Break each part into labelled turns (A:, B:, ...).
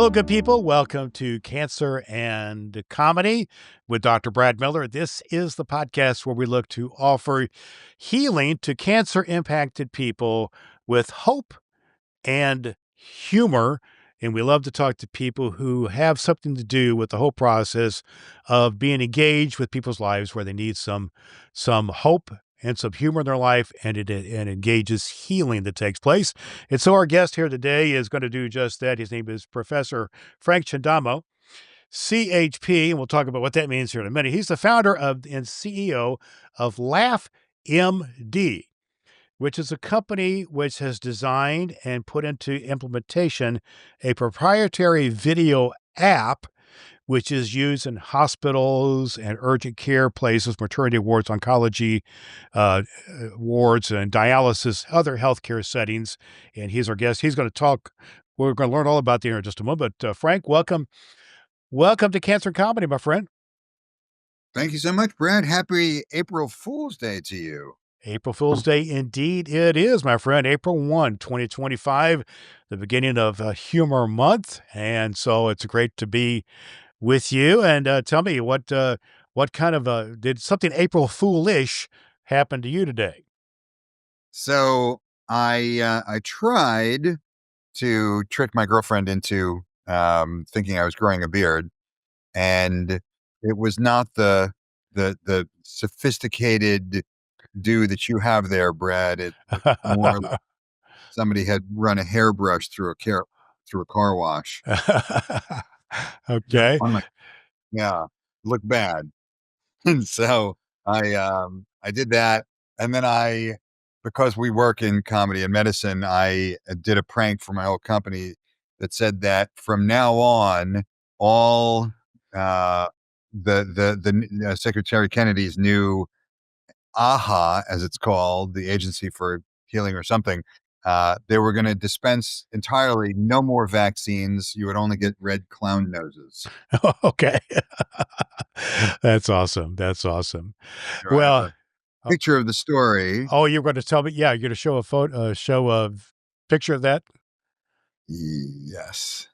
A: Hello, good people. Welcome to Cancer and Comedy with Dr. Brad Miller. This is the podcast where we look to offer healing to cancer impacted people with hope and humor. And we love to talk to people who have something to do with the whole process of being engaged with people's lives where they need some hope and some humor in their life, and it engages healing that takes place. And so our guest here today is going to do just that. His name is Professor Frank Chindamo, CHP, and we'll talk about what that means here in a minute. He's the founder of and CEO of LaughMD, which is a company which has designed and put into implementation a proprietary video app which is used in hospitals and urgent care places, maternity wards, oncology wards, and dialysis, other healthcare settings. And he's our guest. He's going to talk. We're going to learn all about that here in just a moment. But Frank, welcome to Cancer and Comedy, my friend.
B: Thank you so much, Brad. Happy April Fool's Day to you.
A: April Fool's Day, indeed it is, my friend. April 1, 2025, the beginning of Humor Month. And so it's great to be with you. And tell me, what kind of did something April Foolish happen to you today?
B: So I tried to trick my girlfriend into thinking I was growing a beard, and it was not the sophisticated do that you have there, Brad. It more like somebody had run a hairbrush through a car wash.
A: Okay.
B: Yeah, look bad. And so I did that, and then because we work in comedy and medicine, I did a prank for my old company that said that from now on, all the Secretary Kennedy's new AHA, as it's called, the Agency for Healing or something, they were going to dispense entirely no more vaccines. You would only get red clown noses.
A: Okay. That's awesome. That's awesome.
B: Here I have
A: Well,
B: a picture of the story.
A: oh, you're going to tell me, yeah, you're going to show a photo, show a picture of that?
B: Yes.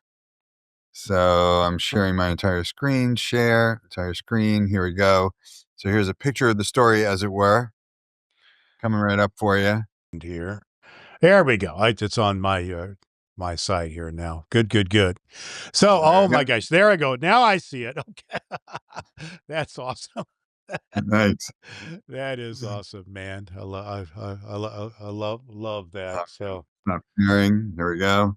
B: So I'm sharing my entire screen. Share entire screen. Here we go. So here's a picture of the story, as it were, coming right up for you.
A: Here. There we go. It's on my site here now. Good. So,
B: There
A: oh
B: you
A: my
B: go.
A: gosh, there I go. Now I see it. Okay. That's awesome.
B: Nice.
A: That is awesome, man. I love that.
B: Stop,
A: So,
B: stop sharing. There we go.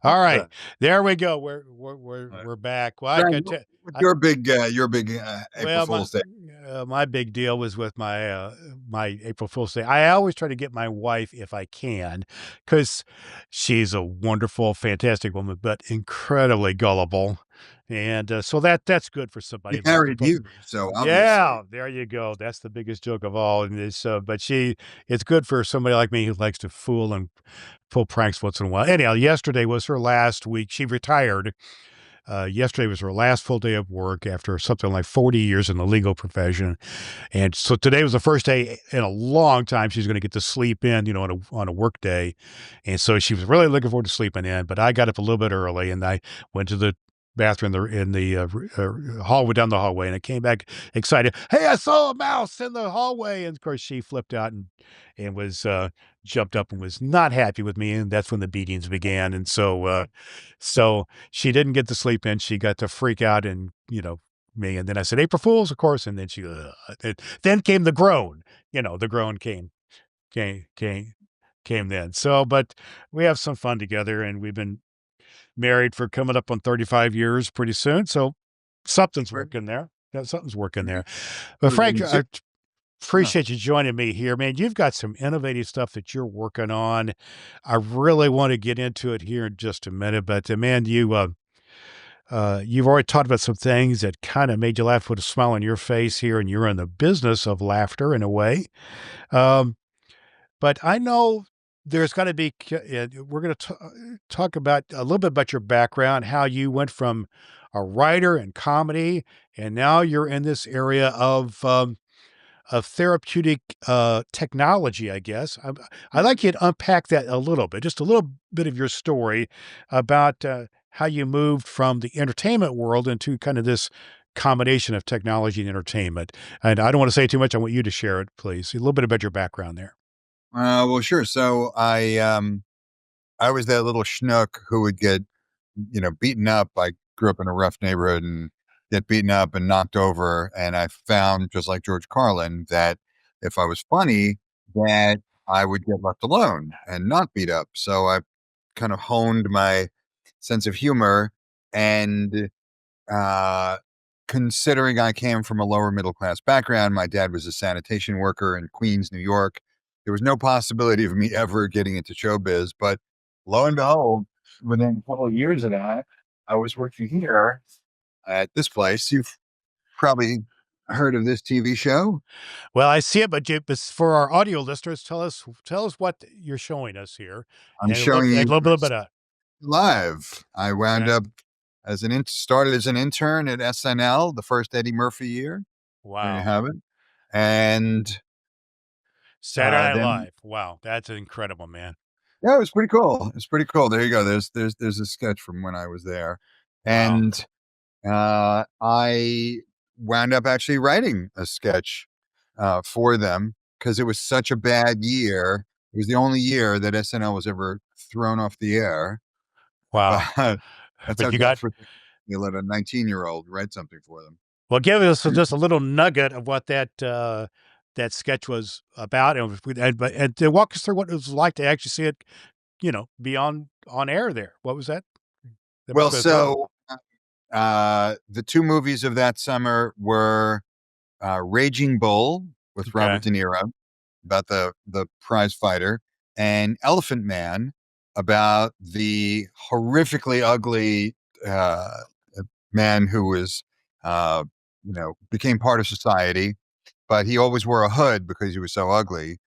A: all right,
B: Uh,
A: there we go. We're back. Well, I
B: Brad,
A: could tell.
B: what's your big April
A: Well,
B: Fool's Day?
A: my big deal was with my April Fool's Day. I always try to get my wife, if I can, because she's a wonderful, fantastic woman, but incredibly gullible, and so that's good for somebody.
B: She
A: Most
B: married
A: people,
B: you, so obviously.
A: yeah, there you go. That's the biggest joke of all. And but it's good for somebody like me who likes to fool and pull pranks once in a while. Anyhow, yesterday was her last week. She retired. Yesterday was her last full day of work after something like 40 years in the legal profession. And so today was the first day in a long time she's going to get to sleep in, on a work day. And so she was really looking forward to sleeping in, but I got up a little bit early and I went to the bathroom in the hallway, down the hallway, and I came back excited. Hey, I saw a mouse in the hallway. And of course she flipped out and was jumped up and was not happy with me. And that's when the beatings began. And so she didn't get to sleep in. She got to freak out and, me. And then I said, April Fools, of course. And then then came the groan, the groan came, came, came then. So, but we have some fun together and we've been married for coming up on 35 years pretty soon. So something's working there. Yeah, something's working there. But Frank, I
B: Yeah.
A: appreciate you joining me here, man. You've got some innovative stuff that you're working on. I really want to get into it here in just a minute, but man, you've already talked about some things that kind of made you laugh with a smile on your face here, and you're in the business of laughter in a way. Um, but I know there's got to be, we're going to talk about a little bit about your background, how you went from a writer in comedy, and now you're in this area of of therapeutic technology, I guess. I'd like you to unpack that a little bit, just a little bit of your story about how you moved from the entertainment world into kind of this combination of technology and entertainment. And I don't want to say too much. I want you to share it, please. A little bit about your background there.
B: Well, sure. So I was that little schnook who would get, beaten up. I grew up in a rough neighborhood and get beaten up and knocked over. And I found, just like George Carlin, that if I was funny, that I would get left alone and not beat up. So I kind of honed my sense of humor and uh, considering I came from a lower middle class background, my dad was a sanitation worker in Queens, New York. There was no possibility of me ever getting into showbiz. But lo and behold, within a couple of years of that, I was working here at this place. You've probably heard of this TV show.
A: Well, I see it, but for our audio listeners, tell us what you're showing us here,
B: I'm showing
A: and
B: you
A: a little bit of
B: live. I wound
A: okay.
B: up started as an intern at SNL the first Eddie Murphy year. There you
A: Wow.
B: have it. And
A: Saturday Night
B: then
A: Live. Wow, that's incredible, man.
B: yeah, it was pretty cool. It's pretty cool. There you go. There's a sketch from when I was there,
A: Wow.
B: and I wound up actually writing a sketch for them because it was such a bad year. It was the only year that SNL was ever thrown off the air.
A: Wow.
B: But that's how
A: But you got
B: desperate you let a 19-year-old write something for them.
A: well, give us just a little nugget of what that sketch was about, and to walk us through what it was like to actually see it, be on air there. What was that? That must
B: Well,
A: have been a thrill.
B: so the two movies of that summer were Raging Bull with Robert
A: Okay.
B: De Niro about the prize fighter, and Elephant Man about the horrifically ugly uh, man who was became part of society, but he always wore a hood because he was so ugly.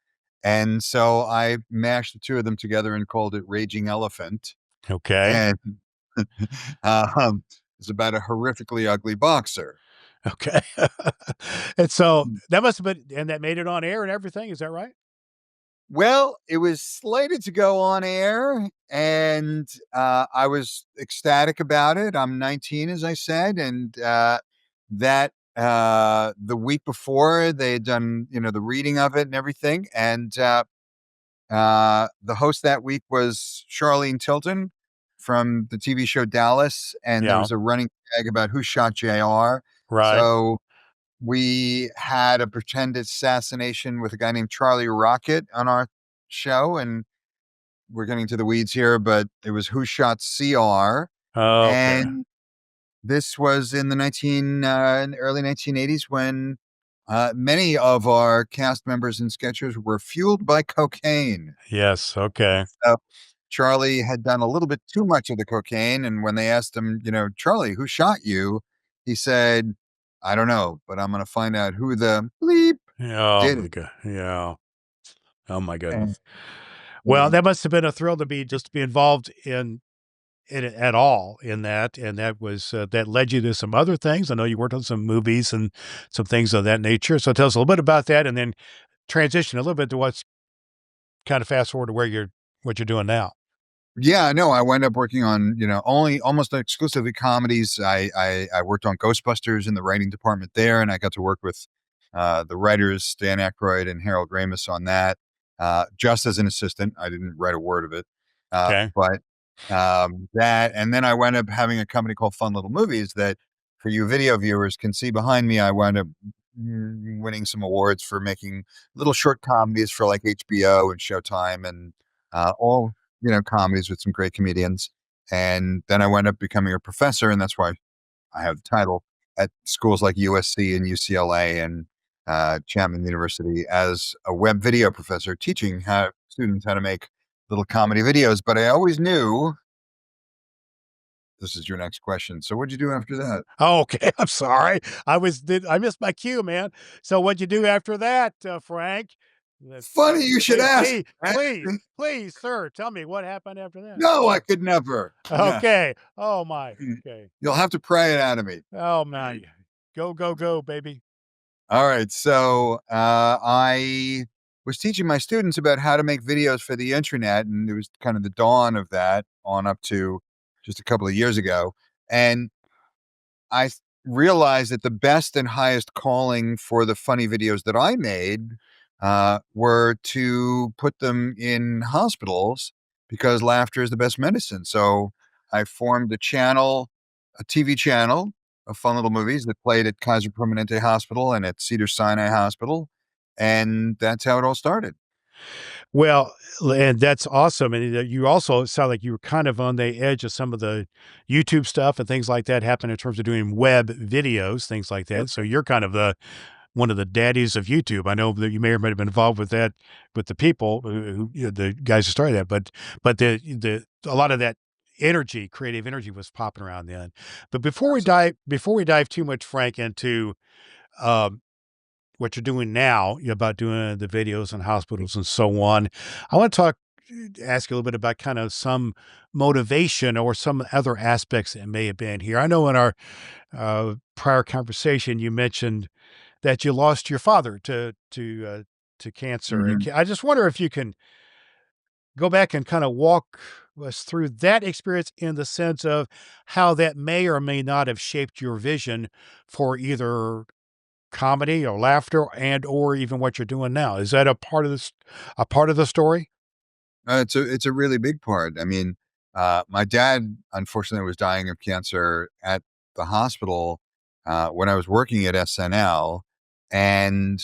B: And so I mashed the two of them together and called it Raging Elephant.
A: Okay.
B: And it's about a horrifically ugly boxer.
A: Okay. And so that must have been, and that made it on air and everything. Is that right?
B: Well, it was slated to go on air, and I was ecstatic about it. I'm 19, as I said, and that the week before they had done, the reading of it and everything, and the host that week was Charlene Tilton from the TV show Dallas, and there
A: Yeah.
B: was a running gag about who shot JR.
A: Right.
B: So we had a pretend assassination with a guy named Charlie Rocket on our show, and we're getting to the weeds here, but it was Who Shot CR,
A: Okay.
B: and this was in the early 1980s when many of our cast members and sketchers were fueled by cocaine.
A: Yes. Okay.
B: So Charlie had done a little bit too much of the cocaine, and when they asked him, Charlie, who shot you? He said, I don't know, but I'm going to find out who the bleep
A: Oh
B: did
A: my
B: it.
A: god. Yeah. Oh my
B: And
A: goodness. Well,
B: yeah.
A: that must have been a thrill to be just to be involved in it at all in that, and that was that led you to some other things. I know you worked on some movies and some things of that nature. So tell us a little bit about that, and then transition a little bit to what's kind of fast forward to what you're doing now.
B: Yeah, no, I wound up working on, only almost exclusively comedies. I worked on Ghostbusters in the writing department there, and I got to work with the writers Dan Aykroyd and Harold Ramis on that, just as an assistant. I didn't write a word of it,
A: Okay.
B: but that, and then I wound up having a company called Fun Little Movies that, for you video viewers, can see behind me. I wound up winning some awards for making little short comedies for like HBO and Showtime and all comedies with some great comedians. And then I wound up becoming a professor, and that's why I have the title at schools like USC and UCLA and Chapman University as a web video professor, teaching students how to make little comedy videos. But I always knew this is your next question. So what'd you do after that?
A: Oh, okay. I'm sorry. I missed my cue, man. So what'd you do after that, Frank?
B: Funny you should ask.
A: Please, sir, tell me what happened after that.
B: No, I could never. Yeah.
A: Okay. Oh my. Okay.
B: You'll have to pry it out of me.
A: Oh my. Go, go, go, baby.
B: All right. So I was teaching my students about how to make videos for the internet, and it was kind of the dawn of that on up to just a couple of years ago. And realized that the best and highest calling for the funny videos that I made were to put them in hospitals because laughter is the best medicine. So I formed a channel, a TV channel of fun little movies that played at Kaiser Permanente Hospital and at Cedar Sinai Hospital. And that's how it all started.
A: Well, and that's awesome. And you also sound like you were kind of on the edge of some of the YouTube stuff and things like that happen in terms of doing web videos, things like
B: Yep.
A: that. So you're kind of the one of the daddies of YouTube. I know that you may or may have been involved with that with the people who you know, the guys who started that, but the a lot of that energy, creative energy, was popping around then. But before we dive too much, Frank, into um, what you're doing now about doing the videos in hospitals and so on, I want to ask you a little bit about kind of some motivation or some other aspects that may have been here. I know in our prior conversation you mentioned that you lost your father to cancer, and
B: Mhm.
A: I just wonder if you can go back and kind of walk us through that experience in the sense of how that may or may not have shaped your vision for either comedy or laughter and or even what you're doing now. Is that a part of the story?
B: It's a really big part. I mean, my dad unfortunately was dying of cancer at the hospital when I was working at SNL, and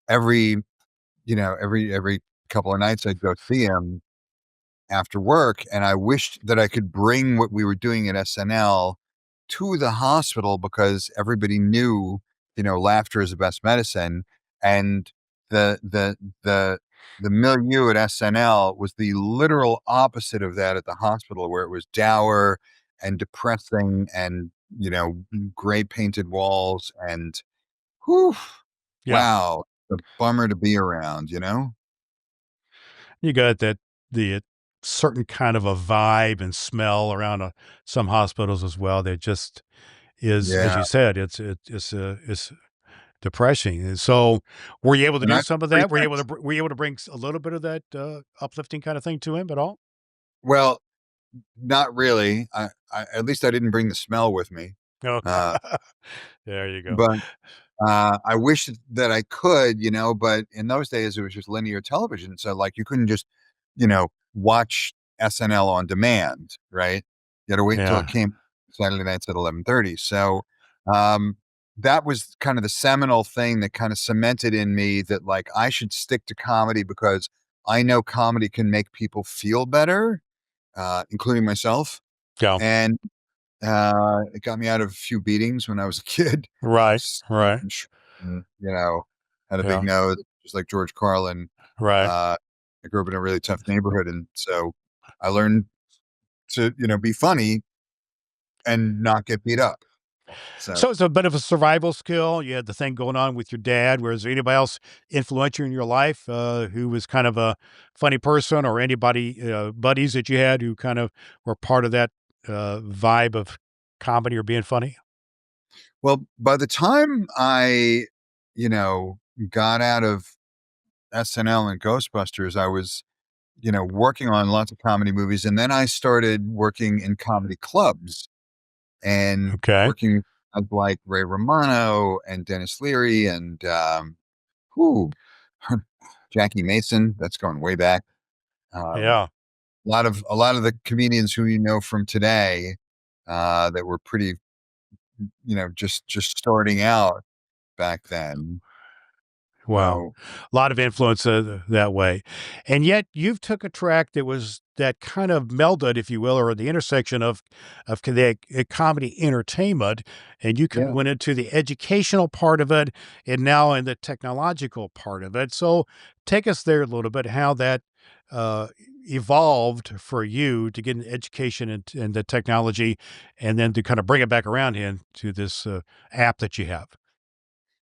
B: every every couple of nights I'd go see him after work, and I wished that I could bring what we were doing at SNL to the hospital because everybody knew, laughter is the best medicine, and the the the the milieu at SNL was the literal opposite of that at the hospital, where it was dour and depressing, and gray painted walls, and whew,
A: Yeah.
B: wow, a bummer to be around, you know?
A: You got that the certain kind of a vibe and smell around some hospitals as well. That just is, as
B: Yeah,
A: you said, it's depressing. And so, were you able to
B: and
A: do
B: I
A: some of
B: bring
A: that? Were you
B: that.
A: able to were you able to bring a little bit of that uplifting kind of thing to him at all?
B: Well, not really. At least I didn't bring the smell with me.
A: Okay,
B: Uh,
A: there you go.
B: but I wish that I could, but in those days it was just linear television. So like you couldn't just, watch SNL on demand, right? You had to wait until it
A: Yeah,
B: came Saturday nights at 11:30. So um, that was kind of the seminal thing that kind of cemented in me that like I should stick to comedy because I know comedy can make people feel better, including myself.
A: yeah,
B: And it got me out of a few beatings when I was a kid.
A: right,
B: S
A: right,
B: had a big
A: yeah,
B: nose, just like George Carlin.
A: right.
B: Uh, I grew up in a really tough neighborhood, and so I learned to, be funny and not get beat up. So,
A: So it's a bit of a survival skill. You had the thing going on with your dad. Was there anybody else influential in your life who was kind of a funny person, or anybody buddies that you had who kind of were part of that vibe of comedy or being funny?
B: well, by the time I, you know, got out of SNL and Ghostbusters, I was, working on lots of comedy movies, and then I started working in comedy clubs and
A: Okay.
B: working with like Ray Romano and Dennis Leary and whew, Jackie Mason. That's going way back. Um,
A: Yeah.
B: a lot of the comedians who you know from today that were pretty, just starting out back then.
A: Wow.
B: So
A: A lot of influence that way. And yet you've took a track that was that kind of melded, if you will, or the intersection of comedy entertainment, and you
B: yeah.
A: went into the educational part of it and now in the technological part of it. So take us there a little bit, how that uh, evolved for you to get an education in the technology and then to kind of bring it back around into this app that you have.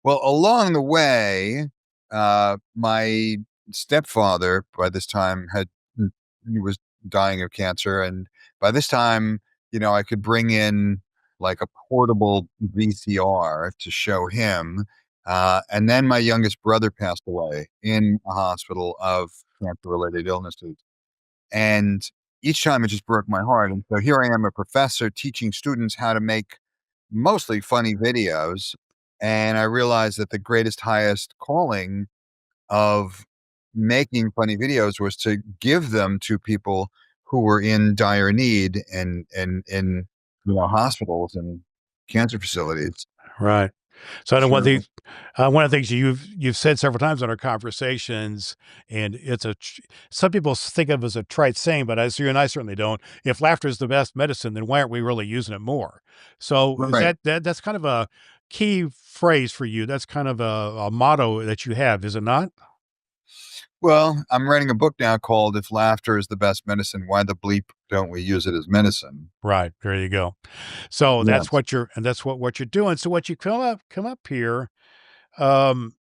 B: Well, along the way, my stepfather by this time he was dying of cancer, and by this time, I could bring in like a portable VCR to show him, And then my youngest brother passed away in a hospital of cancer-related illnesses. And each time it just broke my heart. And so here I am, a professor teaching students how to make mostly funny videos. And I realized that the greatest, highest calling of making funny videos was to give them to people who were in dire need and in hospitals and cancer facilities.
A: Right. So I know
B: Sure.
A: one of the things you've said several times in our conversations, and some people think of it as a trite saying, but as you and I certainly don't. If laughter is the best medicine, then why aren't we really using it more? So is
B: Right.
A: that's kind of a key phrase for you? That's kind of a motto that you have, is it not?
B: Well, I'm writing a book now called "If Laughter is the Best Medicine, Why the Bleep Don't We Use It as Medicine?"
A: Right. There you go. So that's
B: Yes.
A: what you're doing. So what you come up here. Um,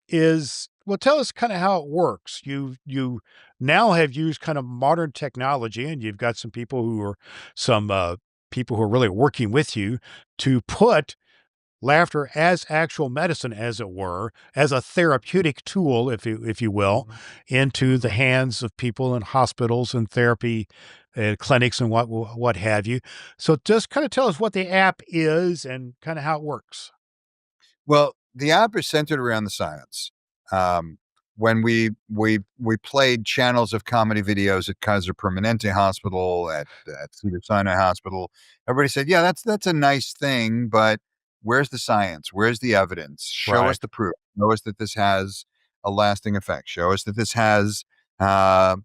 A: is well, tell us kind of how it works. You now have used kind of modern technology, and you've got some people who are really working with you to put laughter as actual medicine, as it were, as a therapeutic tool, if you will, into the hands of people in hospitals and therapy clinics and what have you. So just kind of tell us what the app is and kind of how it works.
B: Well, the app is centered around the science. Um, when we played channels of comedy videos at Kaiser Permanente Hospital, at Cedar Sinai Hospital, everybody said, "Yeah, that's a nice thing, but where's the science? Where's the evidence? Show
A: Right.
B: us the proof. Show us that this has a lasting effect. Show us that this has, that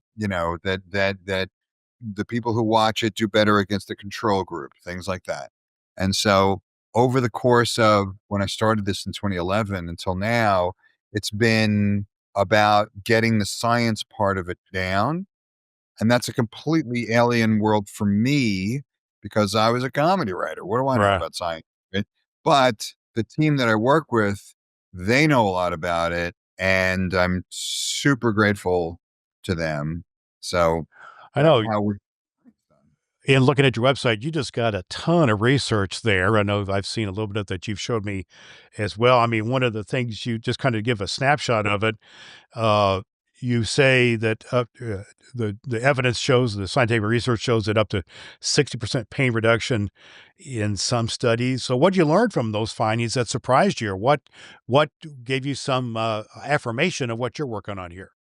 B: the people who watch it do better against the control group, things like that." And so over the course of when I started this in 2011 until now, it's been about getting the science part of it down. And that's a completely alien world for me because I was a comedy writer. What do I know
A: Right.
B: about science? Right? But the team that I work with, they know a lot about it. And I'm super grateful to them. So
A: I
B: that's
A: know.
B: how we
A: In looking at your website, you just got a ton of research there. I know I've seen a little bit of that you've showed me as well. I mean, one of the things you just kind of give a snapshot of it. Uh, you say that the evidence shows, the scientific research shows that up to 60% pain reduction in some studies. So, what did you learn from those findings that surprised you, or what gave you some affirmation of what you're working on here?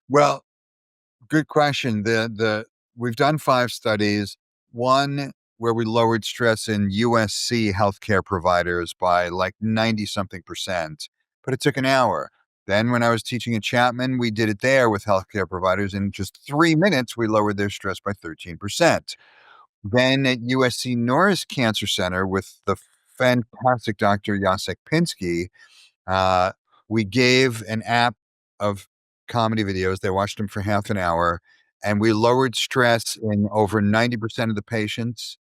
B: well, good question. The We've done 5 studies. One where we lowered stress in USC healthcare providers by like 90 something percent, but it took an hour. Then when I was teaching at Chapman, we did it there with healthcare providers. In just 3 minutes, we lowered their stress by 13%. Then at USC Norris Cancer Center with the fantastic Dr. Jacek Pinsky, uh, we gave an app of comedy videos. They watched them for half an hour, and we lowered stress in over 90% of the patients,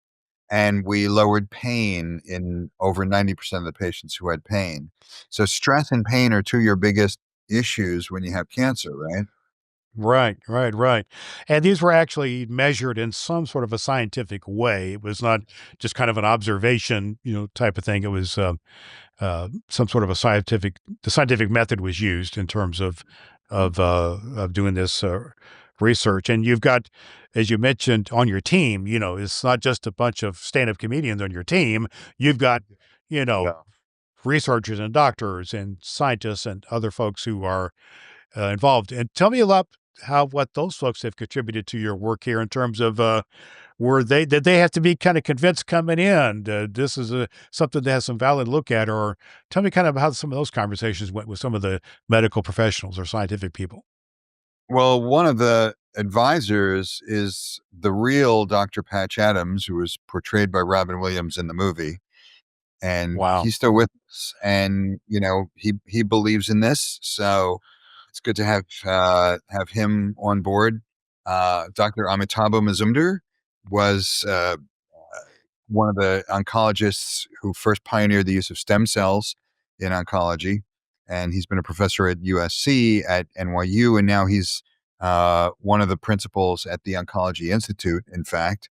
B: and we lowered pain in over 90% of the patients who had pain. So stress and pain are two of your biggest issues when you have cancer, right?
A: Right, right, right. And these were actually measured in some sort of a scientific way. It was not just kind of an observation, type of thing. It was some sort of the scientific method was used in terms of doing this research. And you've got, as you mentioned, on your team, it's not just a bunch of stand-up comedians on your team. You've got, you know,
B: Yeah.
A: researchers and doctors and scientists and other folks who are involved. And tell me a lot how what those folks have contributed to your work here in terms of were they did they have to be kind of convinced coming in this is something that has some valid look at, or tell me kind of how some of those conversations went with some of the medical professionals or scientific people.
B: Well, one of the advisors is the real Dr. Patch Adams, who was portrayed by Robin Williams in the movie. And
A: Wow.
B: he's still with us. And he believes in this, so it's good to have him on board. Dr. Amitabh Mazumdar was one of the oncologists who first pioneered the use of stem cells in oncology, and he's been a professor at USC, at NYU, and now he's one of the principals at the Oncology Institute. In fact,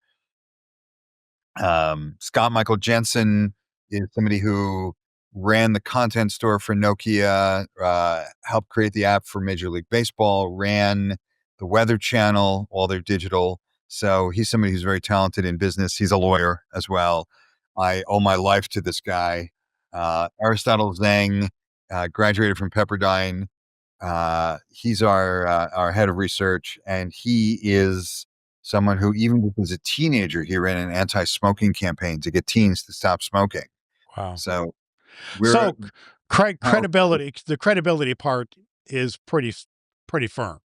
B: Scott Michael Jensen is somebody who ran the content store for Nokia, helped create the app for Major League Baseball, ran the Weather Channel, all their digital. So he's somebody who's very talented in business. He's a lawyer as well. I owe my life to this guy. Aristotle Zhang graduated from Pepperdine. He's our head of research, and he is someone who, even as a teenager, he ran an anti-smoking campaign to get teens to stop smoking.
A: Wow.
B: So we're
A: So cre
B: how
A: credibility the credibility part is pretty firm.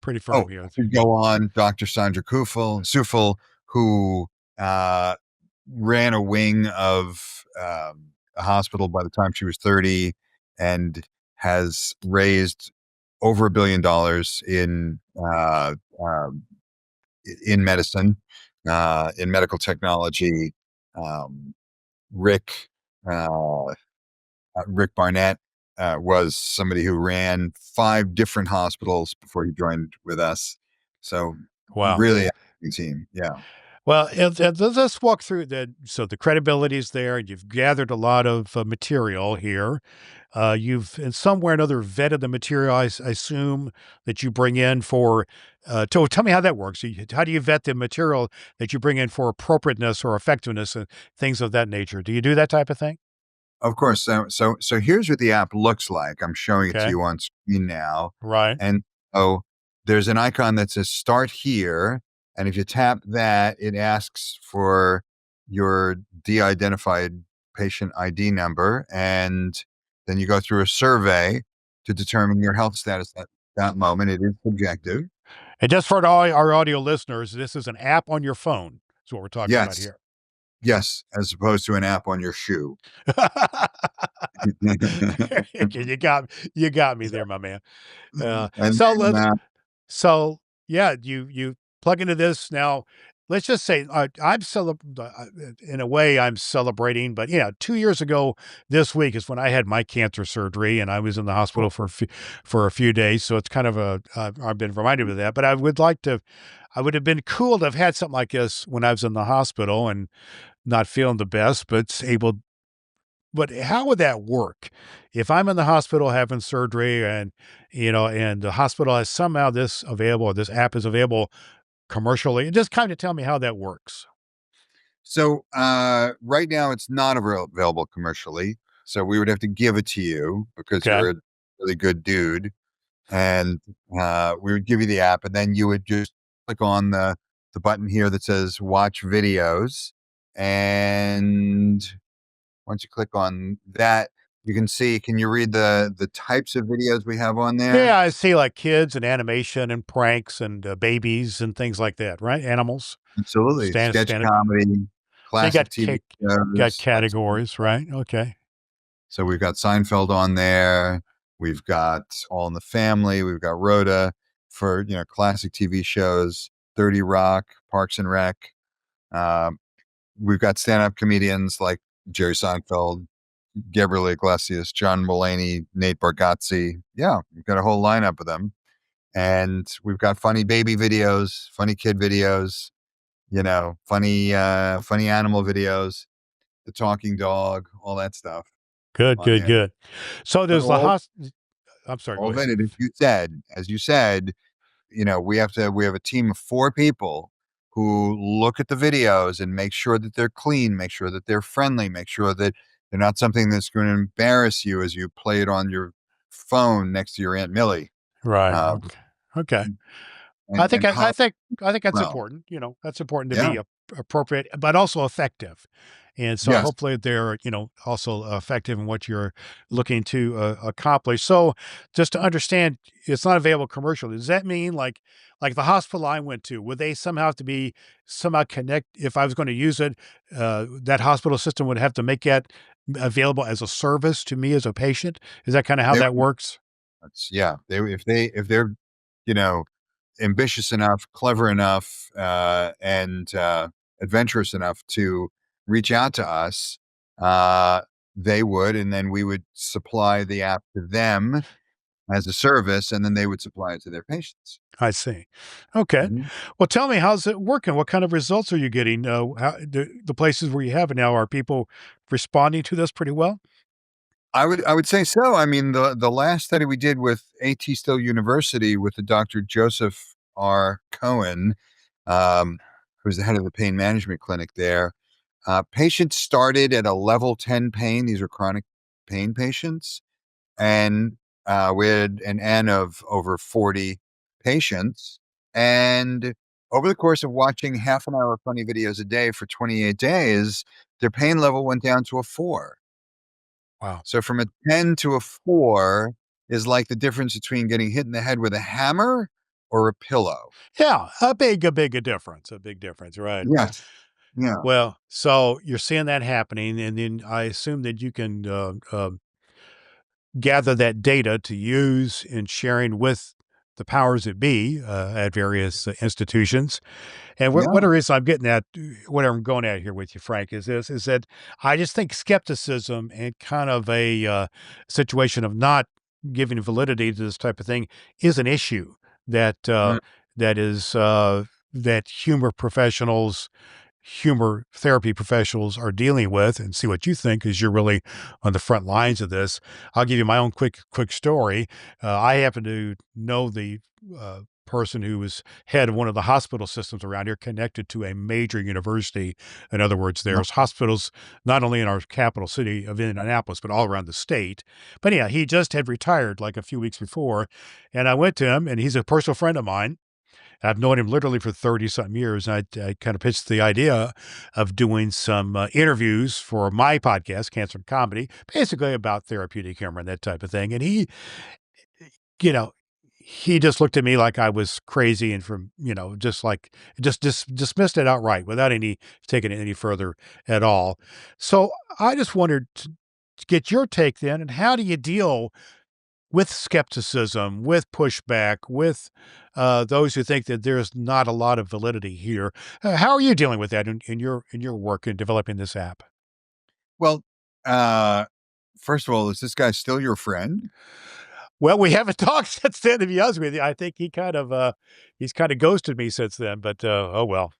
A: Pretty
B: oh,
A: firm here.
B: I could go on. Dr. Sandra Sufel, who uh, ran a wing of a hospital by the time she was 30, and has raised over $1 billion in medicine, in medical technology. Um, Rick uh, Rick Barnett was somebody who ran 5 different hospitals before he joined with us. So
A: Wow.
B: really amazing team. Yeah.
A: Well, let's walk through the credibility is there. You've gathered a lot of material here. You've in some way or another vetted the material. I assume that you bring in for. Tell me how that works. How do you vet the material that you bring in for appropriateness or effectiveness and things of that nature? Do you do that type of thing?
B: Of course. So here's what the app looks like. I'm showing it to
A: Okay.
B: you on screen now.
A: Right.
B: And so there's an icon that says start here. And if you tap that, it asks for your de-identified patient ID number. And then you go through a survey to determine your health status at that moment. It is subjective.
A: And just for all our audio listeners, this is an app on your phone. That's what we're talking about
B: Yes.
A: here.
B: Yes. As opposed to an app on your shoe.
A: You got me there, my man.
B: And
A: So
B: then,
A: so yeah, you plug into this now. Let's just say in a way I'm celebrating, but yeah, 2 years ago this week is when I had my cancer surgery, and I was in the hospital for a few days. So it's kind of I've been reminded of that. But I would have been cool to have had something like this when I was in the hospital and not feeling the best, but able. But how would that work? If I'm in the hospital having surgery and, and the hospital has somehow this available, or this app is available commercially, just kind of tell me how that works.
B: So right now it's not available commercially. So we would have to give it to you because
A: Okay.
B: you're a really good dude, and we would give you the app, and then you would just click on the button here that says "Watch videos," and once you click on that, you can see. Can you read the types of videos we have on there?
A: Yeah, I see like kids and animation and pranks and babies and things like that, right? Animals,
B: Absolutely, sketch
A: stand.
B: comedy,
A: So you
B: classic TV
A: got
B: shows.
A: categories, right? Okay,
B: So we've got Seinfeld on there. We've got All in the Family. We've got Rhoda for classic TV shows. 30 Rock, Parks and Rec. Um, we've got stand-up comedians like Jerry Seinfeld, Gabriel Iglesias, John Mulaney, Nate Bargatze. Yeah, we've got a whole lineup of them, and we've got funny baby videos, funny kid videos. Funny animal videos, the talking dog, all that stuff
A: good,
B: on
A: good,
B: there.
A: good. So
B: But
A: there's the I'm sorry.
B: all
A: Go
B: of
A: ahead.
B: it, as you said, we have a team of 4 people who look at the videos and make sure that they're clean, make sure that they're friendly, make sure that they're not something that's going to embarrass you as you play it on your phone next to your Aunt Millie.
A: Right.
B: Um,
A: Okay. Okay.
B: and and pop
A: I think that's
B: well,
A: important. That's important to
B: yeah,
A: be appropriate, but also effective. And so
B: yes.
A: hopefully they're, also effective in what you're looking to accomplish. So just to understand, it's not available commercially. Does that mean like the hospital I went to, would they somehow have to be somehow connect? If I was going to use it, that hospital system would have to make that available as a service to me as a patient. Is that kind of how
B: They
A: that works?
B: yeah, if they're, you know, ambitious enough, clever enough, and adventurous enough to reach out to us, they would, and then we would supply the app to them as a service, and then they would supply it to their patients.
A: I see. Okay.
B: Mhm.
A: Well, tell me, how's it working? What kind of results are you getting? The places where you have it now, are people responding to this pretty well?
B: I would say so. I mean, the last study we did with AT Still University with the Dr. Joseph R. Cohen, who's the head of the pain management clinic there, patients started at a level 10 pain. These are chronic pain patients. And we had an N of over 40 patients. And over the course of watching half an hour of funny videos a day for 28 days, their pain level went down to a 4.
A: Wow.
B: So from a 10 to a 4 is like the difference between getting hit in the head with a hammer or a pillow.
A: Yeah, a big difference, right?
B: Yes. Yeah.
A: Well, so you're seeing that happening, and then I assume that you can gather that data to use in sharing with the powers that be at various institutions. And what
B: Yeah.
A: the reason I'm getting at, what I'm going at here with you, Frank, is this: is that I just think skepticism and kind of a situation of not giving validity to this type of thing is an issue that
B: Mm.
A: that is that humor therapy professionals are dealing with, and see what you think because you're really on the front lines of this. I'll give you my own quick story. I happen to know the person who was head of one of the hospital systems around here connected to a major university. In other words,
B: Yeah.
A: there's hospitals not only in our capital city of Indianapolis, but all around the state. But yeah, he just had retired like a few weeks before. And I went to him, and he's a personal friend of mine. I've known him literally for 30 something years. And I kind of pitched the idea of doing some interviews for my podcast, Cancer and Comedy, basically about therapeutic humor and that type of thing. And you know, he just looked at me like I was crazy and just like dismissed it outright without any taking it any further at all. So I just wondered to get your take then, and how do you deal with skepticism, with pushback, with those who think that there's not a lot of validity here? How are you dealing with that in your work in developing this app?
B: Well, uh, first of all, is this guy still your friend?
A: Well, we haven't talked since then, to be honest with you. I think he's kind of ghosted me since then, but oh well.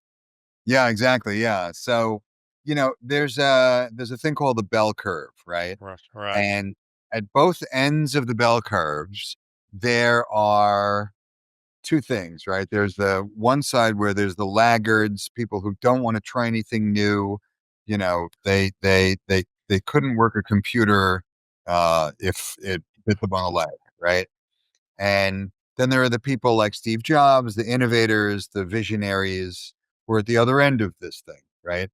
B: Yeah, exactly. Yeah. So, there's a thing called the bell curve, right?
A: Right.
B: And at both ends of the bell curves, there are two things, right? There's the one side where there's the laggards, people who don't want to try anything new. They couldn't work a computer if it bit them on the leg, right? And then there are the people like Steve Jobs, the innovators, the visionaries, who are at the other end of this thing, right?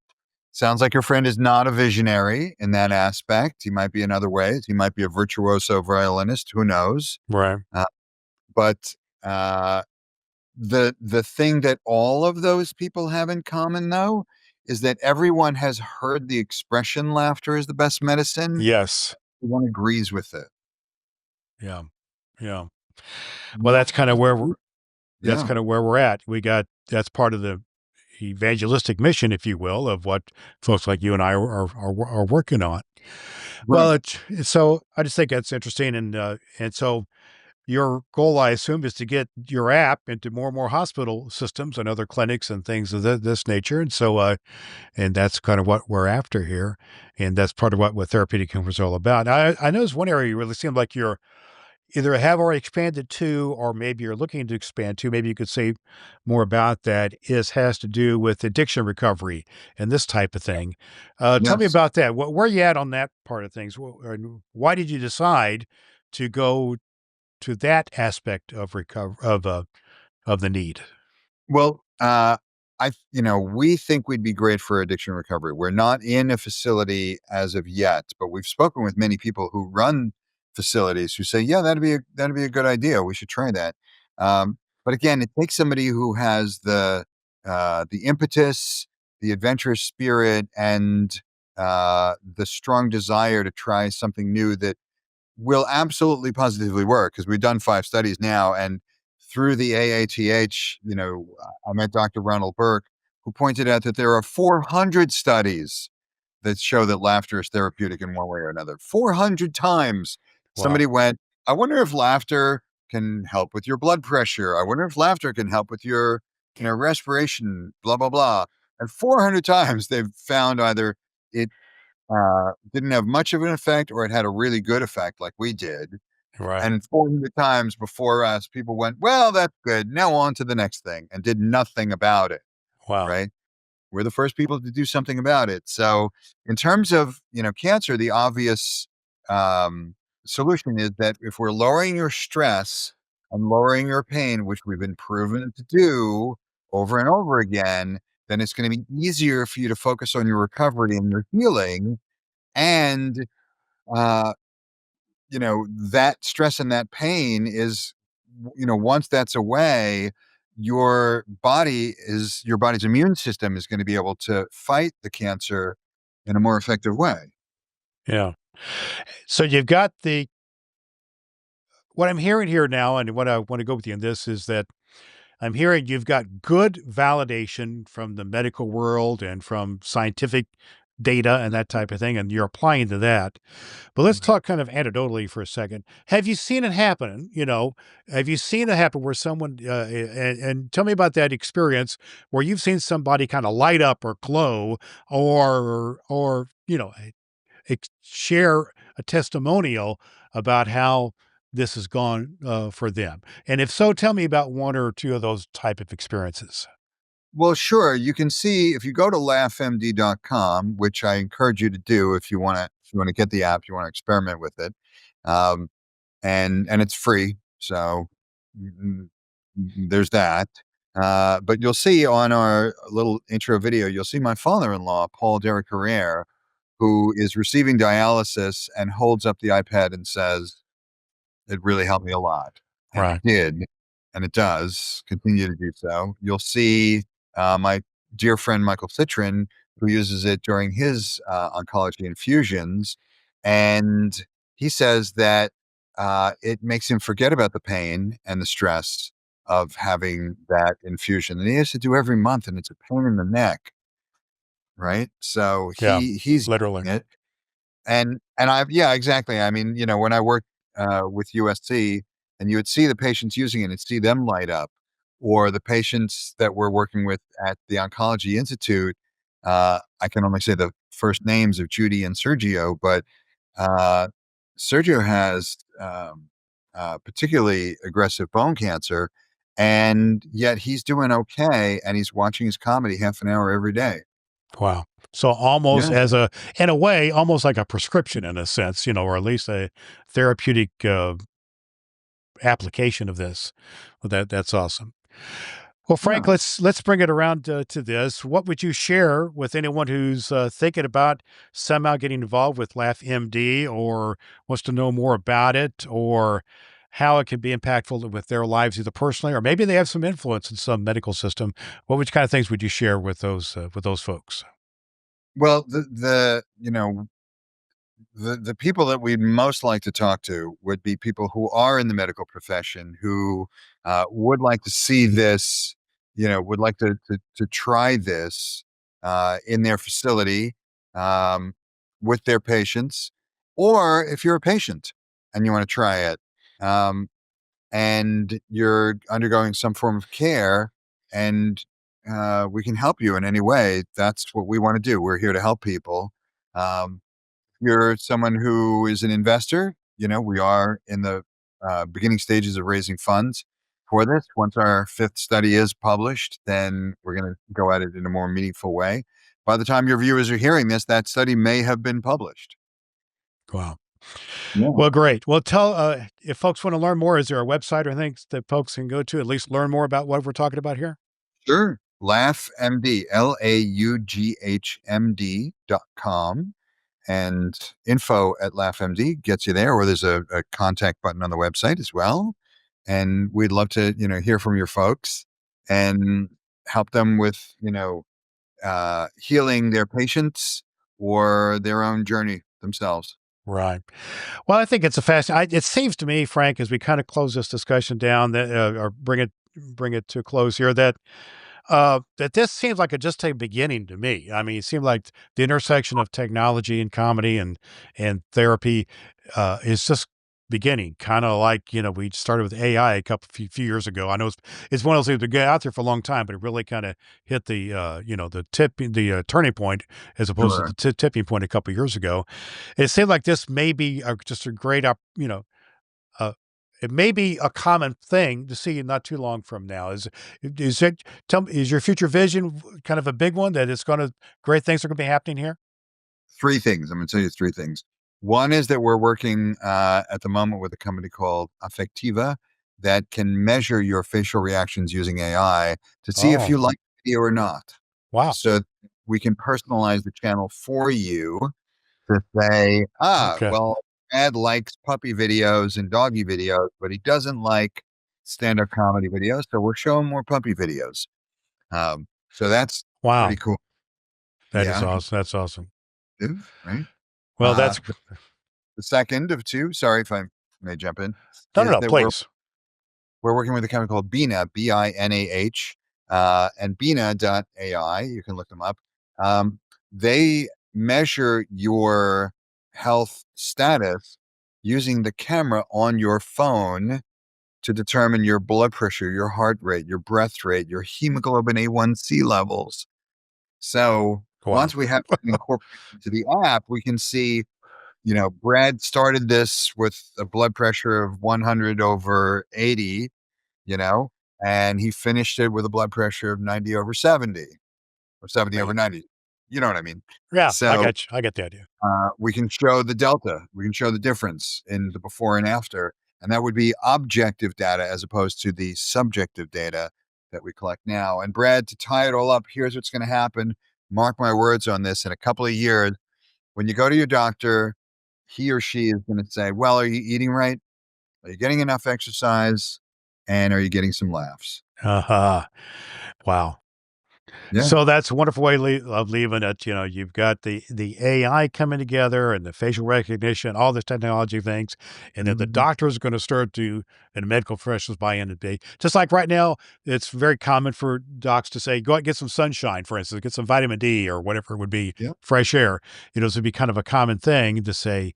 B: Sounds like your friend is not a visionary in that aspect. He might be in other ways. He might be a virtuoso violinist. Who knows?
A: Right.
B: Uh, but the thing that all of those people have in common, though, is that everyone has heard the expression "laughter is the best medicine."
A: Yes.
B: Everyone agrees with it.
A: Yeah. Yeah. Well,
B: No,
A: that's
B: yeah,
A: kind of where we're at. That's part of the evangelistic mission, if you will, of what folks like you and I are working on. Well,
B: right.
A: so I just think that's interesting, and so your goal, I assume, is to get your app into more and more hospital systems and other clinics and things of this nature, and so and that's kind of what we're after here, and that's part of what therapeutic humor is all about. Now, I know there's one area you really seem like you're either have already expanded to, or maybe you're looking to expand to. Maybe you could say more about that. Is has to do with addiction recovery and this type of thing. Tell me
B: Yes.
A: about that. Where are you at on that part of things? And why did you decide to go to that aspect of of the need?
B: Well, we think we'd be great for addiction recovery. We're not in a facility as of yet, but we've spoken with many people who run facilities who say, "Yeah, that'd be a good idea. We should try that." But again, it takes somebody who has the impetus, the adventurous spirit, and the strong desire to try something new that will absolutely positively work, because we've done 5 studies now, and through the AATH, I met Dr. Ronald Burke, who pointed out that there are 400 studies that show that laughter is therapeutic in one way or another. 400 times
A: Wow.
B: somebody went, "I wonder if laughter can help with your blood pressure. I wonder if laughter can help with your, respiration, blah, blah, blah." And 400 times they've found either it didn't have much of an effect, or it had a really good effect, like we did.
A: Right.
B: And 400 times before us, people went, "Well, that's good. Now on to the next thing," and did nothing about it.
A: Wow.
B: Right? We're the first people to do something about it. So, in terms of cancer, the obvious um, solution is that if we're lowering your stress and lowering your pain, which we've been proven to do over and over again, then it's going to be easier for you to focus on your recovery and your healing. And uh, that stress and that pain is, once that's away, your body's immune system is going to be able to fight the cancer in a more effective way.
A: Yeah. So you've got the what I'm hearing here now, and what I want to go with you on this is that I'm hearing you've got good validation from the medical world and from scientific data and that type of thing, and you're applying to that. But let's
B: Right.
A: talk kind of anecdotally for a second. Have you seen it happen? Have you seen it happen where someone, and tell me about that experience where you've seen somebody kind of light up or glow or, share a testimonial about how this has gone for them. And if so, tell me about one or two of those type of experiences.
B: Well, sure. You can see if you go to laughmd.com, which I encourage you to do if you want to get the app, you want to experiment with it. Um, and it's free. So mm, there's that. But you'll see on our little intro video, you'll see my father-in-law, Paul Derek Herrera, who is receiving dialysis and holds up the iPad and says, "It really helped me a lot." And it
A: Right.
B: did. And it does continue to do so. You'll see my dear friend Michael Citrin, who uses it during his oncology infusions. And he says that it makes him forget about the pain and the stress of having that infusion. And he has to do every month, and it's a pain in the neck. Right. So
A: Yeah.
B: he's
A: Literally.
B: using it. And I've yeah, exactly. I mean, when I worked with USC, and you would see the patients using it and see them light up, or the patients that we're working with at the Oncology Institute. I can only say the first names of Judy and Sergio, but uh, Sergio has particularly aggressive bone cancer, and yet he's doing okay, and he's watching his comedy half an hour every day.
A: Wow. So almost
B: Yeah.
A: in a way, almost like a prescription in a sense, or at least a therapeutic application of this. Well, that's awesome. Well, Frank,
B: Yeah.
A: let's bring it around to this. What would you share with anyone who's thinking about somehow getting involved with LaughMD or wants to know more about it or how it can be impactful with their lives, either personally or maybe they have some influence in some medical system? Which kind of things would you share with those folks?
B: Well, the people that we'd most like to talk to would be people who are in the medical profession, who would like to see this, would like to try this in their facility, um, with their patients, or if you're a patient and you want to try it, um, and you're undergoing some form of care, and we can help you in any way. That's what we want to do. We're here to help people. Um, you're someone who is an investor, we are in the beginning stages of raising funds for this. Once our fifth study is published, then we're going to go at it in a more meaningful way. By the time your viewers are hearing this, that study may have been published.
A: Wow.
B: Yeah.
A: Well, great. Well, tell if folks want to learn more, is there a website or things that folks can go to at least learn more about what we're talking about here?
B: Sure. LaughMD, LaughMD.com. And info at LaughMD gets you there, or there's a contact button on the website as well. And we'd love to, hear from your folks and help them with, healing their patients or their own journey themselves.
A: Right. Well, I think it's a it seems to me, Frank, as we kind of close this discussion down, that or bring it to a close here, that this seems like just a beginning to me. I mean, it seemed like the intersection of technology and comedy and therapy is just beginning, kind of like, we started with AI few years ago. I know it's one of those things that been out there for a long time, but it really kind of hit the turning point as opposed to
B: Sure.
A: the tipping point a couple years ago. It seemed like this may be just a great uh, it may be a common thing to see not too long from now. Is it tell me, is your future vision kind of a big one that it's going to great things are going to be happening here?
B: Three things. I'm going to tell you three things. One is that we're working at the moment with a company called Affectiva that can measure your facial reactions using AI to see if you
A: Oh,
B: like the video or not.
A: wow.
B: So we can personalize the channel for you to say,
A: Okay.
B: well, Ed likes puppy videos and doggy videos, but he doesn't like stand-up comedy videos. So we're showing more puppy videos. So that's pretty
A: Wow.
B: cool.
A: That is
B: Yeah.
A: awesome. That's awesome.
B: Right.
A: Well,
B: Uh,
A: that's
B: the second of two, sorry if I may jump in,
A: no, no,
B: is
A: no,
B: that
A: please.
B: we're working with a company called Bina, Binah, and Bina.ai. You can look them up. They measure your health status using the camera on your phone to determine your blood pressure, your heart rate, your breath rate, your hemoglobin A1C levels. So
A: Wow.
B: once we have it incorporated into the app, we can see, Brad started this with a blood pressure of 100 over 80, and he finished it with a blood pressure of 90 over 70 or 70 over
A: Great.
B: 90. You know what I mean?
A: Yeah, I
B: So
A: got you. I get the idea.
B: we can show the delta, we can show the difference in the before and after. And that would be objective data as opposed to the subjective data that we collect now. And Brad, to tie it all up, here's what's going to happen. Mark my words on this. In a couple of years, when you go to your doctor, he or she is going to say, well, are you eating right? Are you getting enough exercise? And are you getting some laughs?
A: Uh-huh. Wow.
B: Yeah.
A: So that's a wonderful way of leaving it. You've got the AI coming together and the facial recognition, all the technology things, and then the
B: Mhm.
A: doctors are going to start to, and the medical professionals buy into be just like right now. It's very common for docs to say, "Go out and get some sunshine," for instance, get some vitamin D or whatever it would be,
B: Yeah.
A: fresh air. This would be kind of a common thing to say,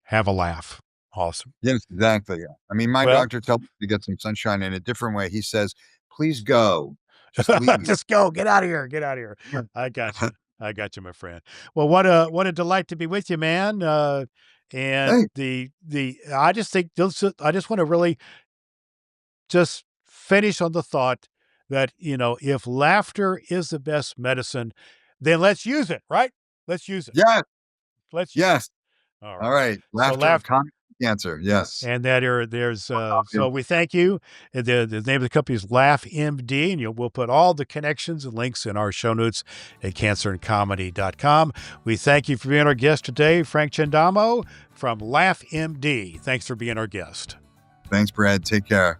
A: "Have a laugh." Awesome.
B: Yes, exactly. Yeah. I mean, my
A: Well,
B: doctor tells me to get some sunshine in a different way. He says, please go. Just leave.
A: just go, get out of here, get out of here.
B: Yeah.
A: I got you. I got you, my friend. Well, what a delight to be with you, man. And
B: Hey,
A: the I just think I just want to really just finish on the thought that if laughter is the best medicine, then let's use it, right? Let's use it.
B: yes,
A: Let's use it.
B: yes.
A: All
B: All
A: right.
B: right.
A: So
B: Laughter,
A: laugh
B: comedy, cancer. Yes.
A: And that there's so we thank you. The name of the company is LaughMD, and we'll put all the connections and links in our show notes at cancerandcomedy.com. We thank you for being our guest today, Frank Chindamo from LaughMD. Thanks for being our guest.
B: Thanks, Brad. Take care.